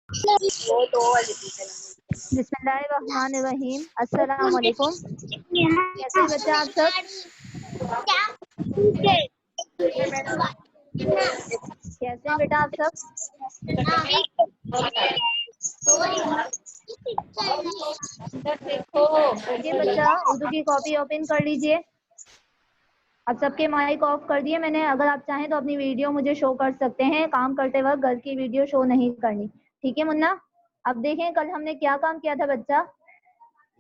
बिस्मिल्लाहिर्रहमानिर्रहीम। अस्सलाम वालेकुम। कैसे हैं बच्चा आप सब? कैसे हैं बेटा आप सब? ओके बच्चा, उर्दू की कॉपी ओपन कर लीजिए। अब सबके माइक ऑफ कर दिए मैंने। अगर आप चाहें तो अपनी वीडियो मुझे शो कर सकते हैं। काम करते वक्त घर की वीडियो शो नहीं करनी, ठीक है मुन्ना? अब देखें कल हमने क्या काम किया था बच्चा।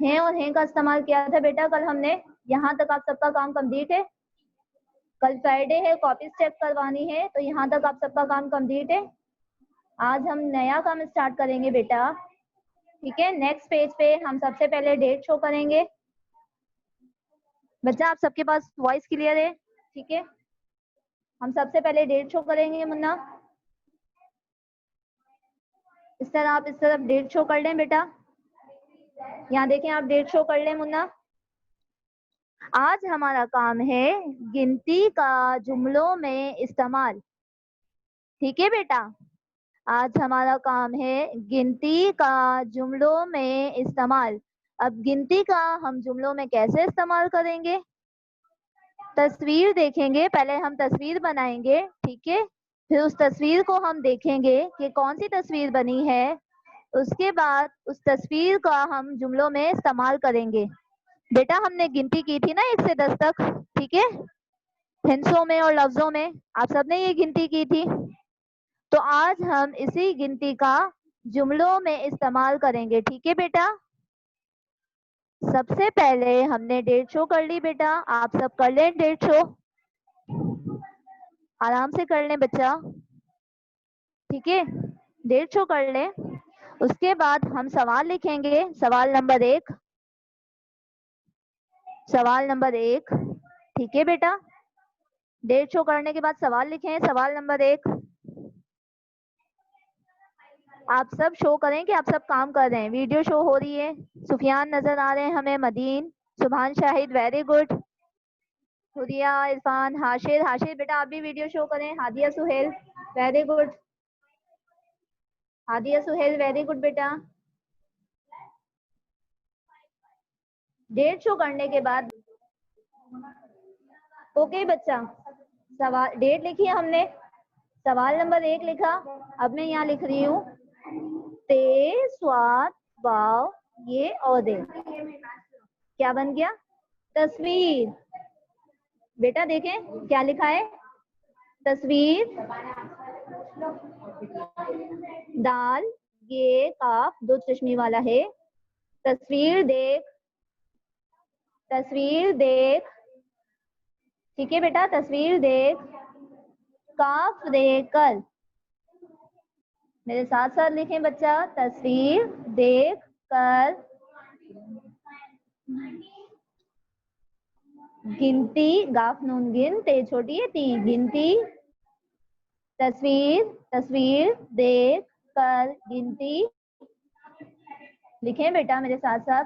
हैं और हैं का इस्तेमाल किया था बेटा कल हमने। यहाँ तक आप सबका काम कंप्लीट है। कल फ्राइडे है, कॉपीज चेक करवानी है, तो यहाँ तक आप सबका काम कंप्लीट है। आज हम नया काम स्टार्ट करेंगे बेटा, ठीक है? नेक्स्ट पेज पे हम सबसे पहले डेट शो करेंगे। बच्चा आप सबके पास वॉइस क्लियर है? ठीक है, हम सबसे पहले डेट शो करेंगे मुन्ना। इस तरह आप इस तरफ डेट शो कर लें बेटा। यहाँ देखें आप डेट शो कर लें मुन्ना। आज हमारा काम है गिनती का जुमलों में इस्तेमाल, ठीक है बेटा? आज हमारा काम है गिनती का जुमलों में इस्तेमाल। अब गिनती का हम जुमलों में कैसे इस्तेमाल करेंगे? तस्वीर देखेंगे, पहले हम तस्वीर बनाएंगे, ठीक है? फिर उस तस्वीर को हम देखेंगे कि कौन सी तस्वीर बनी है। उसके बाद उस तस्वीर का हम जुमलों में इस्तेमाल करेंगे। बेटा हमने गिनती की थी ना 1 से 10 तक, ठीक है? हिंसों में और लफ्जों में आप सबने ये गिनती की थी। तो आज हम इसी गिनती का जुमलों में इस्तेमाल करेंगे, ठीक है बेटा? सबसे पहले हमने डेट शो कर ली बेटा। आप सब कर लें डेट शो, आराम से कर लें बच्चा, ठीक है? डेट शो कर लें। उसके बाद हम सवाल लिखेंगे। सवाल नंबर 1, सवाल नंबर 1, ठीक है बेटा? डेट शो करने के बाद सवाल लिखें। सवाल नंबर 1 आप सब शो करें कि आप सब काम कर रहे हैं। वीडियो शो हो रही है। सुफियान नजर आ रहे हैं हमें, मदीन, सुभान शाहिद, वेरी गुड। हुरिया, इरफान, हाशिर, हाशिर बेटा आप भी वीडियो शो करें। Hadiya Suhail, very good. Hadiya Suhail, very good बेटा। डेट शो करने के बाद ओके बच्चा, सवाल डेट लिखी है हमने, सवाल नंबर 1 लिखा। अब मैं यहाँ लिख रही हूँ ते स्वाद वाव ये औदे। क्या बन गया? तस्वीर। बेटा देखें क्या लिखा है, तस्वीर। दाल ये काफ 2 चश्मी वाला है। तस्वीर देख, तस्वीर देख, ठीक है बेटा? तस्वीर देख, काफ देख कर। मेरे साथ साथ लिखें बच्चा, तस्वीर देख कर गिनती, गाफ नून गिन, ते छोटी है ती, गिनती। तस्वीर, तस्वीर देख कर गिनती। लिखें बेटा मेरे साथ साथ,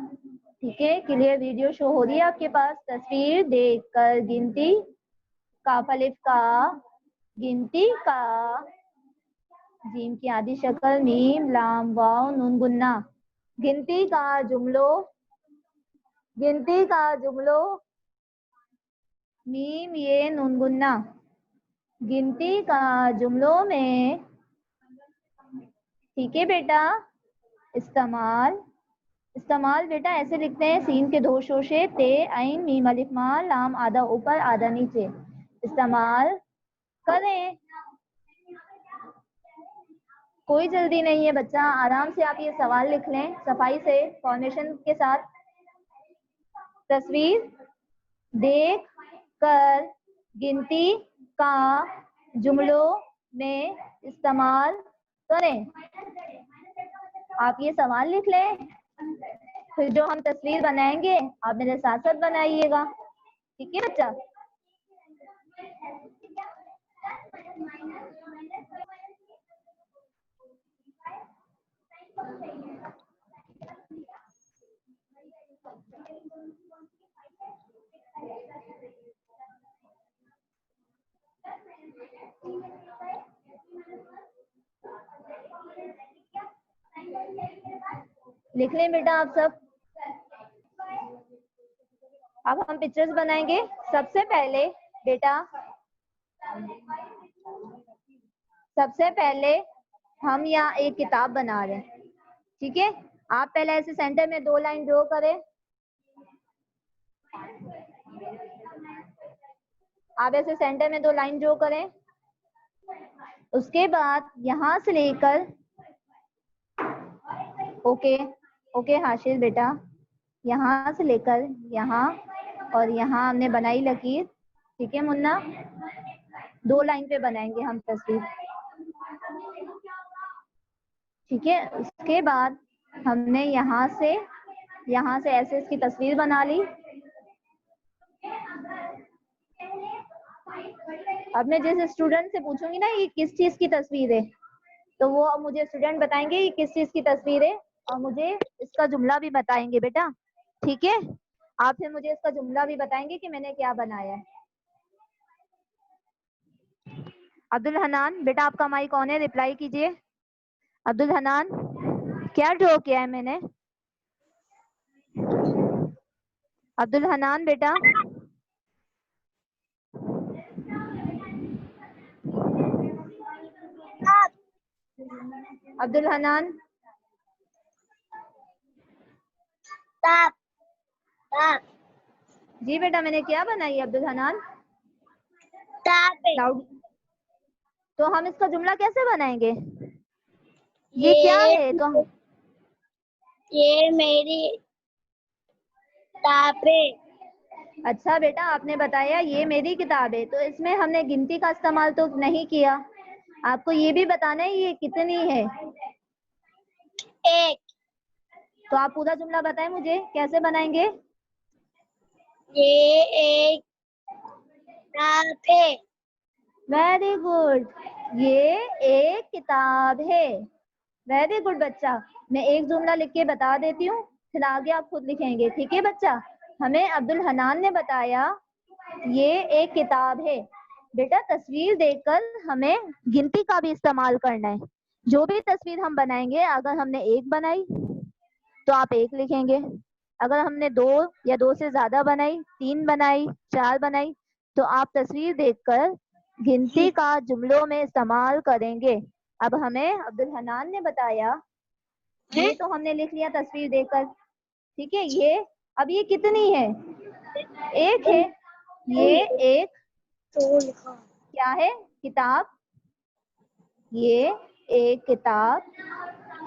ठीक है? क्लियर वीडियो शो हो रही है आपके पास। तस्वीर देख कर गिनती, काफ अलिफ का, गिनती का, जीम की आधी शक्ल मीम लाम वाव नून गुन्ना। गिनती का जुमलों, गिनती का जुमलों, मीम ये नून गुन्ना। गिनती का जुमलों में, ठीक है बेटा? इस्तेमाल, इस्तेमाल बेटा ऐसे लिखते हैं, सीन के 2 शोशे, ते ऐन मीम अलिफ मा लाम आधा ऊपर आधा नीचे। इस्तेमाल करें। कोई जल्दी नहीं है बच्चा, आराम से आप ये सवाल लिख लें सफाई से, फॉर्मेशन के साथ। तस्वीर देख कर गिनती का जुमलों में इस्तेमाल करें। आप ये सवाल लिख लें, फिर जो हम तस्वीर बनाएंगे आप मेरे साथ साथ बनाइएगा, ठीक है बच्चा? लिख लें बेटा आप सब। अब हम पिक्चर्स बनाएंगे। सबसे पहले बेटा, सबसे पहले हम यहाँ एक किताब बना रहे हैं, ठीक है। आप पहले ऐसे सेंटर में 2 लाइन ड्रॉ करें। आप ऐसे सेंटर में 2 लाइन ड्रॉ करें। उसके बाद यहाँ से लेकर, ओके हाशिर बेटा, यहाँ से लेकर यहाँ और यहाँ हमने बनाई लकीर, ठीक है मुन्ना। 2 लाइन पे बनाएंगे हम तस्वीर, ठीक है। उसके बाद हमने यहाँ से ऐसे इसकी तस्वीर बना ली। अब मैं जिस स्टूडेंट से पूछूंगी ना ये किस चीज की तस्वीर है, तो वो मुझे स्टूडेंट बताएंगे ये किस चीज की तस्वीर है, और मुझे इसका जुमला भी बताएंगे बेटा, ठीक है। आप फिर मुझे इसका जुमला भी बताएंगे कि मैंने क्या बनाया है। अब्दुल हनान बेटा आपका माइक ऑन है, रिप्लाई कीजिए। अब्दुल हनान, क्या ड्रॉ किया है मैंने? अब्दुल हनान बेटा, अब्दुल हनान, जी बेटा मैंने क्या बनाई अब्दुल हनान? लाउड। तो हम इसका जुमला कैसे बनाएंगे? ये क्या है? तो ये मेरी किताब है। अच्छा बेटा आपने बताया ये मेरी किताब है, तो इसमें हमने गिनती का इस्तेमाल तो नहीं किया। आपको ये भी बताना है ये कितनी है। 1। तो आप पूरा जुमला बताएं मुझे, कैसे बनाएंगे? ये एक किताब है। वेरी गुड, ये एक किताब है। वेरी गुड बच्चा। मैं एक जुमला लिख के बता देती हूँ, फिर आगे आप खुद लिखेंगे, ठीक है बच्चा। हमें अब्दुल हनान ने बताया ये एक किताब है। बेटा तस्वीर देखकर हमें गिनती का भी इस्तेमाल करना है। जो भी तस्वीर हम बनाएंगे, अगर हमने 1 बनाई तो आप 1 लिखेंगे। अगर हमने 2 या 2 से ज्यादा बनाई, 3 बनाई, 4 बनाई, तो आप तस्वीर देखकर गिनती का जुमलों में इस्तेमाल करेंगे। अब हमें अब्दुल हनान ने बताया, ये तो हमने लिख लिया तस्वीर देखकर, ठीक है। ये अब ये कितनी है? 1 है। ये एक क्या है? किताब। ये एक किताब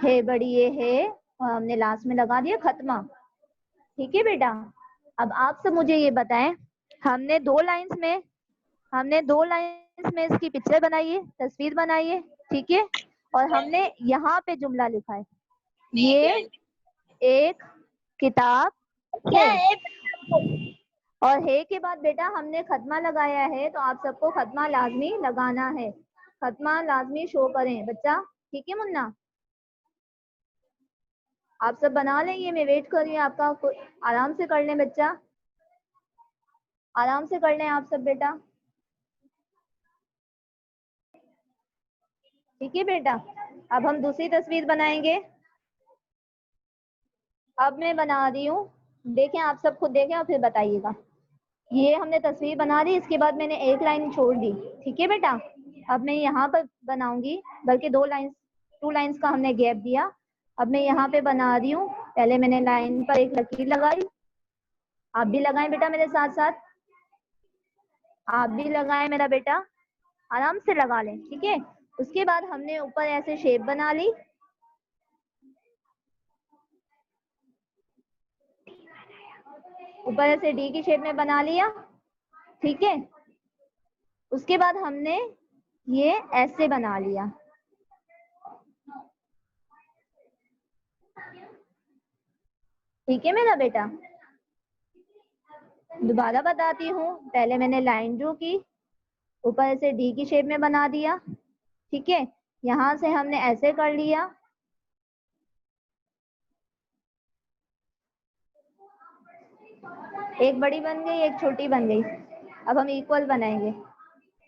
है बड़ी, ये है और हमने लास्ट में लगा दिया खत्मा, ठीक है बेटा। अब आप सब मुझे ये बताएं, हमने 2 लाइंस में इसकी पिक्चर बनाई है, तस्वीर बनाई है, ठीक है। और हमने यहाँ पे जुमला लिखा है, ये एक किताब है। और है के बाद बेटा हमने खत्मा लगाया है, तो आप सबको खत्मा लाजमी लगाना है। खत्मा लाजमी शो करें बच्चा, ठीक है मुन्ना। आप सब बना लें, ये मैं वेट कर रही हूँ आपका। आराम से कर लें बच्चा, आराम से कर लें आप सब बेटा, ठीक है बेटा। अब हम दूसरी तस्वीर बनाएंगे। अब मैं बना रही हूँ, देखें आप सब खुद देखें और फिर बताइएगा। ये हमने तस्वीर बना दी, इसके बाद मैंने 1 लाइन छोड़ दी, ठीक है बेटा। अब मैं यहाँ पर बनाऊंगी, बल्कि 2 लाइंस का हमने गैप दिया। अब मैं यहाँ पे बना रही हूँ। पहले मैंने लाइन पर एक लकीर लगाई, आप भी लगाएं बेटा मेरे साथ साथ, आप भी लगाएं मेरा बेटा, आराम से लगा लें, ठीक है। उसके बाद हमने ऊपर ऐसे शेप बना ली, ऊपर ऐसे डी की शेप में बना लिया, ठीक है। उसके बाद हमने ये ऐसे बना लिया, ठीक है मेरा बेटा। दोबारा बताती हूँ, पहले मैंने लाइन ड्रॉ की, ऊपर ऐसे डी की शेप में बना दिया, ठीक है। यहाँ से हमने ऐसे कर लिया, एक बड़ी बन गई एक छोटी बन गई। अब हम इक्वल बनाएंगे।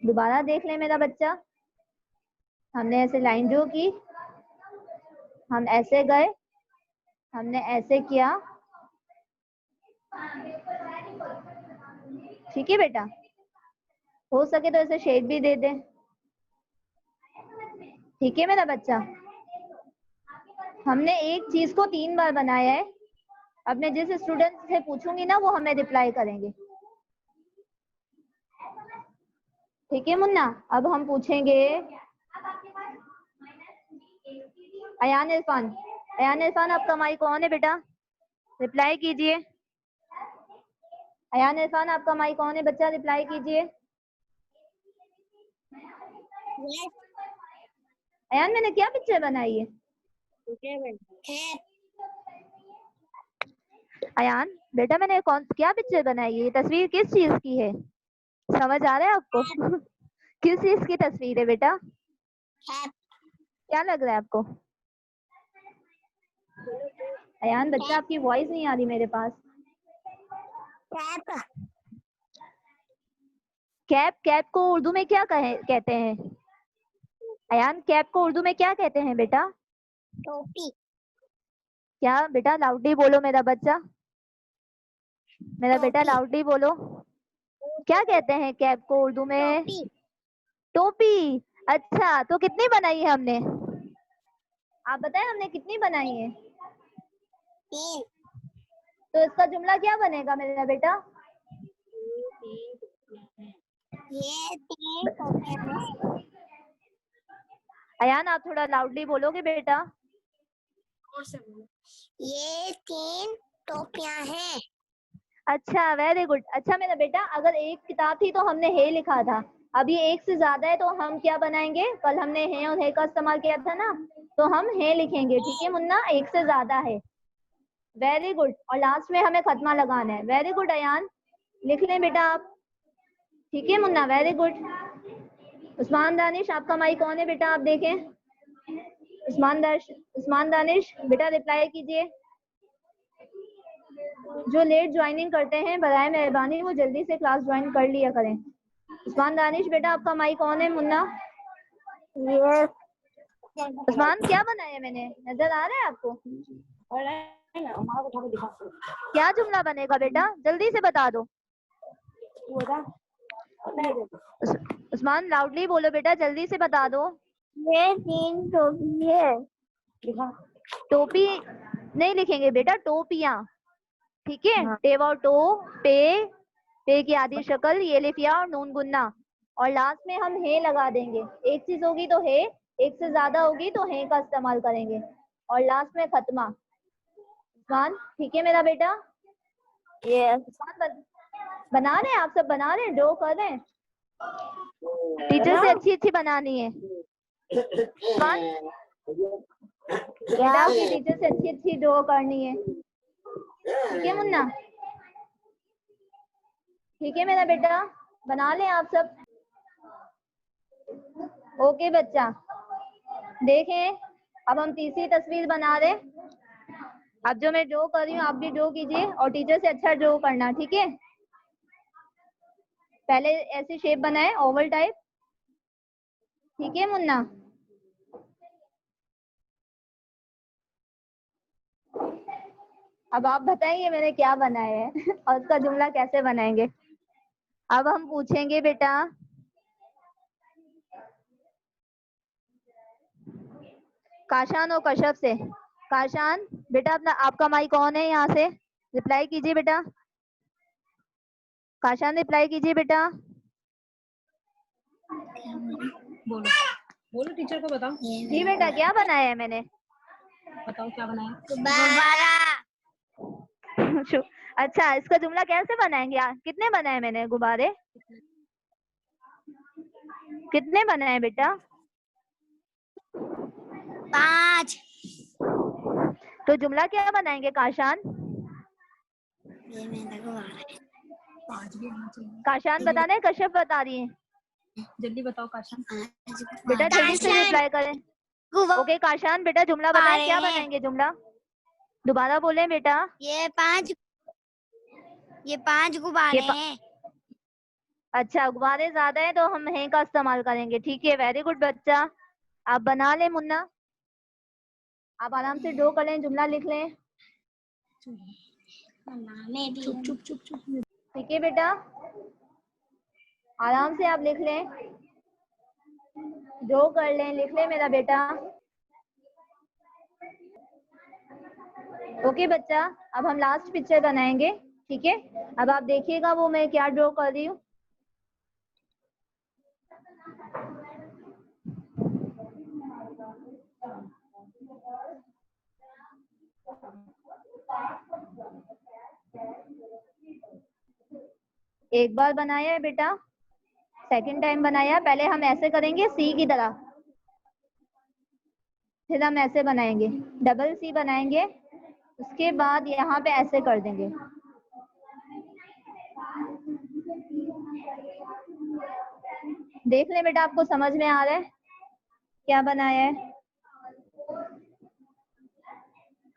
दोबारा देख लें मेरा बच्चा, हमने ऐसे लाइन ड्रॉ की, हम ऐसे गए, हमने ऐसे किया, ठीक है बेटा, हो सके तो ऐसे शेड भी दे दे, ठीक है मेरा बच्चा। हमने एक चीज को 3 बार बनाया है। अब मैं जिस स्टूडेंट से पूछूंगी ना वो हमें रिप्लाई करेंगे, ठीक है मुन्ना। अब हम पूछेंगे अयान इरफान। अयान इरफान आपका माइक ऑन है बेटा, रिप्लाई कीजिए। अयान इरफान आपका माइक ऑन है बच्चा, रिप्लाई कीजिए। अयान मैंने क्या पिक्चर बनाई है? अयान बेटा मैंने क्या पिक्चर बनाई है? ये तस्वीर किस चीज की है, समझ आ रहा है आपको? किस चीज की तस्वीर है बेटा? क्या लग रहा है आपको? अयान बच्चा आपकी वॉइस नहीं आ रही मेरे पास। कैप, कैप को उर्दू में क्या कहते हैं? अयान कैप को उर्दू में क्या कहते हैं बेटा? टोपी। क्या बेटा, लाउडली बोलो मेरा बच्चा, मेरा बेटा लाउडली बोलो। क्या कहते हैं कैप को उर्दू में? टोपी। अच्छा, तो कितनी बनाई है हमने? आप बताएं हमने कितनी बनाई है? 3। तो इसका जुमला क्या बनेगा मेरा बेटा? ये 3 टोपियां हैं। अयान आप थोड़ा लाउडली बोलोगे बेटा? ये 3 टोपियां हैं। अच्छा, वेरी गुड। अच्छा मेरा बेटा, अगर एक किताब थी तो हमने हे लिखा था, अभी एक से ज्यादा है तो हम क्या बनाएंगे? कल हमने हे और हे का इस्तेमाल किया था ना, तो हम हे लिखेंगे, ठीक है मुन्ना, एक से ज्यादा है। Very good. और लास्ट में हमें खत्मा लगाना है। वेरी गुड अयान, लिख लें बेटा आप, ठीक है मुन्ना, वेरी गुड। उस्मान दानिश आपका माइक ऑन है बेटा, आप देखें। उस्मान दानिश बेटा रिप्लाई कीजिए। जो लेट ज्वाइनिंग करते हैं बराए मेहरबानी वो जल्दी से क्लास ज्वाइन कर लिया करें। उस्मान दानिश बेटा आपका माइक ऑन है। मुन्ना उस्मान क्या बनाया मैंने, नजर आ रहा है आपको? क्या जुमला बनेगा बेटा, जल्दी से बता दो। उस्मान लाउडली बोलो बेटा, जल्दी से बता दो। ये 3 टोपी है। टोपी नहीं लिखेंगे बेटा, टोपियां, ठीक है। हाँ। टेवा टो, पे की आधी शक्ल, ये लिफिया और नून गुन्ना, और लास्ट में हम हे लगा देंगे। एक चीज होगी तो हे, एक से ज्यादा होगी तो हे का इस्तेमाल करेंगे, और लास्ट में खत्मा। उस्मान ठीक है मेरा बेटा? उस्मान बना रहे हैं आप सब, बना रहे हैं, ड्रॉ कर रहे हैं। टीचर से अच्छी अच्छी बनानी है उस्मान, बेटा आपकी टीचर से अच्छी अच्छी ड्रॉ करनी है, ठीक है मुन्ना? ठीक है मेरा बेटा, बना लें आप सब। ओके बच्चा, देखें अब हम तीसरी तस्वीर बना रहे। अब जो मैं ड्रॉ कर रही हूँ आप भी ड्रॉ कीजिए, और टीचर से अच्छा ड्रॉ करना, ठीक है। पहले ऐसी शेप बनाए, ओवल टाइप, ठीक है मुन्ना? अब आप बताइए मैंने क्या बनाया है और उसका जुमला कैसे बनाएंगे। अब हम पूछेंगे बेटा काशान और कश्यप से। काशान बेटा अपना आपका माइक ऑन है, यहाँ से रिप्लाई कीजिए बेटा। काशान रिप्लाई कीजिए बेटा। बोलो बोलो, टीचर को बताओ। जी बेटा, क्या बनाया है मैंने? बताओ क्या बनाया। गुब्बारा। अच्छा, इसका जुमला कैसे बनाएंगे? कितने बनाए मैंने गुब्बारे, कितने बनाए बेटा? 5। तो जुमला क्या बनाएंगे काशान? ये मेरा गुब्बारा है। 5 भी होना चाहिए। काशान बता रहे, कश्यप बता रही है? जल्दी बताओ काशान। बेटा जल्दी से रिप्लाई करें। ओके काशान बेटा जुमला बताएं, क्या बनाएंगे जुमला? दोबारा बोले बेटा। ये 5 गुब्बारे हैं। अच्छा, गुब्बारे ज्यादा है तो हम हैं का इस्तेमाल करेंगे, ठीक है। वेरी गुड बच्चा, आप बना लें मुन्ना, आप आराम से ड्रॉ कर लें, जुमला लिख लें। मम्मा मैं भी चुप चुप चुप चुप। ठीक है बेटा, आराम से आप लिख लें, ड्रॉ कर लें, लिख लें मेरा बेटा। ओके बच्चा, अब हम लास्ट पिक्चर बनाएंगे, ठीक है। अब आप देखिएगा वो मैं क्या ड्रॉ कर रही हूँ। एक बार बनाया है बेटा, सेकंड टाइम बनाया। पहले हम ऐसे करेंगे सी की तरह, फिर हम ऐसे बनाएंगे, डबल सी बनाएंगे, उसके बाद यहाँ पे ऐसे कर देंगे। देख लें बेटा, आपको समझ में आ रहा है क्या बनाया है?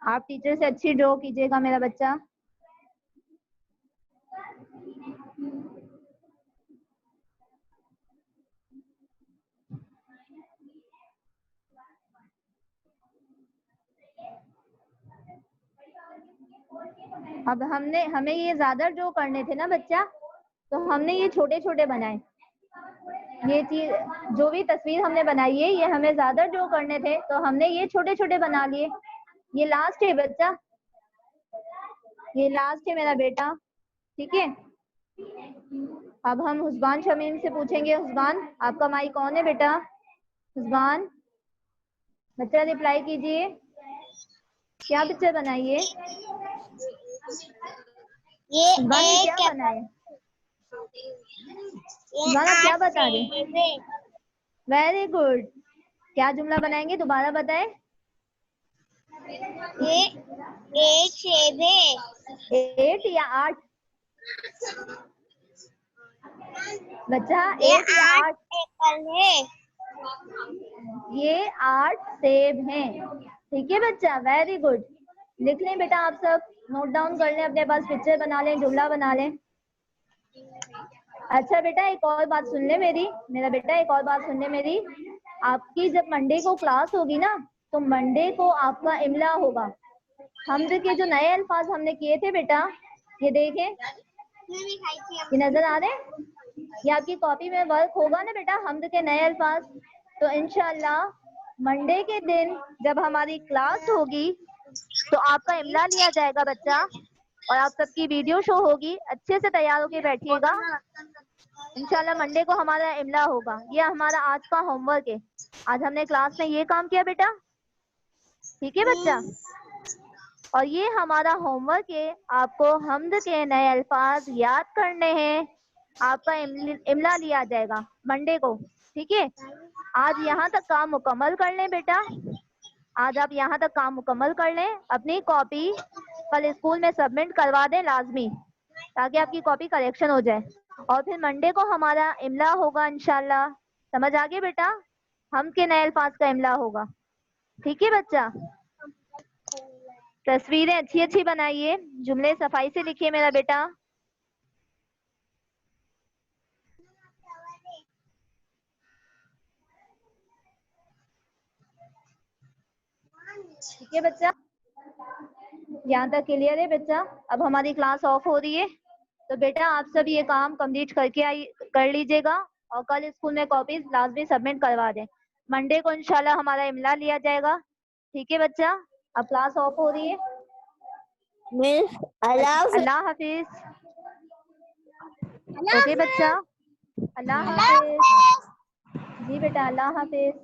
आप टीचर से अच्छी ड्रॉ कीजिएगा मेरा बच्चा। अब हमें ये ज्यादा ड्रॉ करने थे ना बच्चा, तो हमने ये छोटे छोटे बनाए। ये चीज, जो भी तस्वीर हमने बनाई है, ये हमें ज्यादा ड्रॉ करने थे, तो हमने ये छोटे छोटे बना लिए। ये लास्ट है बच्चा, ये लास्ट है मेरा बेटा, ठीक है। अब हम हुस्बान शमीम से पूछेंगे, हुस्बान आपका माइक कौन है बेटा? हुस्बान बच्चा रिप्लाई कीजिए, क्या पिक्चर बनाइए? ये हुस्बान ने एक क्या बनाए? हुस्बान आप क्या बता रहे? Very good. क्या जुमला बनाएंगे, दोबारा बताएं। ये एक सेब है। 8 या 8 बच्चा? ये 8 या 8? एप्पल है। ये 8 सेब हैं, ठीक है बच्चा, वेरी गुड। लिख लें बेटा, आप सब नोट डाउन कर लें, अपने पास पिक्चर बना लें, जुमला बना लें। अच्छा बेटा, एक और बात सुन ले मेरी, मेरा बेटा एक और बात सुन ले मेरी। आपकी जब मंडे को क्लास होगी ना, तो मंडे को आपका इमला होगा। हमद के जो नए अल्फाज हमने किए थे बेटा, ये देखें, ये नजर आ रहे हैं? ये आपकी कॉपी में वर्क होगा ना बेटा, हमद के नए अल्फाज। तो इंशाल्लाह मंडे के दिन जब हमारी क्लास होगी, तो आपका इमला लिया जाएगा बच्चा, और आप सबकी वीडियो शो होगी। अच्छे से तैयार होके बैठिएगा, इंशाल्लाह मंडे को हमारा इमला होगा। ये हमारा आज का होमवर्क है, आज हमने क्लास में ये काम किया बेटा, ठीक है बच्चा। और ये हमारा होमवर्क है, आपको हमद के नए अल्फाज याद करने हैं। आपका इमला लिया जाएगा मंडे को, ठीक है। आज यहाँ तक काम मुकम्मल कर लें बेटा, आज आप यहाँ तक काम मुकम्मल कर लें। अपनी कॉपी कल स्कूल में सबमिट करवा दें लाजमी, ताकि आपकी कॉपी करेक्शन हो जाए। और फिर मंडे को हमारा इमला होगा इंशाल्लाह। समझ आ गए बेटा? हम के नए अल्फाज का इमला होगा, ठीक है बच्चा। तस्वीरें अच्छी अच्छी बनाइए, जुमले सफाई से लिखिए मेरा बेटा। ठीक है बच्चा, यहाँ तक क्लियर है बच्चा? अब हमारी क्लास ऑफ हो रही है, तो बेटा आप सब ये काम कंप्लीट करके कर लीजिएगा, और कल स्कूल में कॉपीज लाजमी सबमिट करवा दें। मंडे को इंशाल्लाह हमारा इमला लिया जाएगा, ठीक है बच्चा। अब क्लास ऑफ हो रही है। मिस अल्लाह हाफिज। ओके बच्चा, अल्लाह हाफिज। जी बेटा, अल्लाह हाफिज।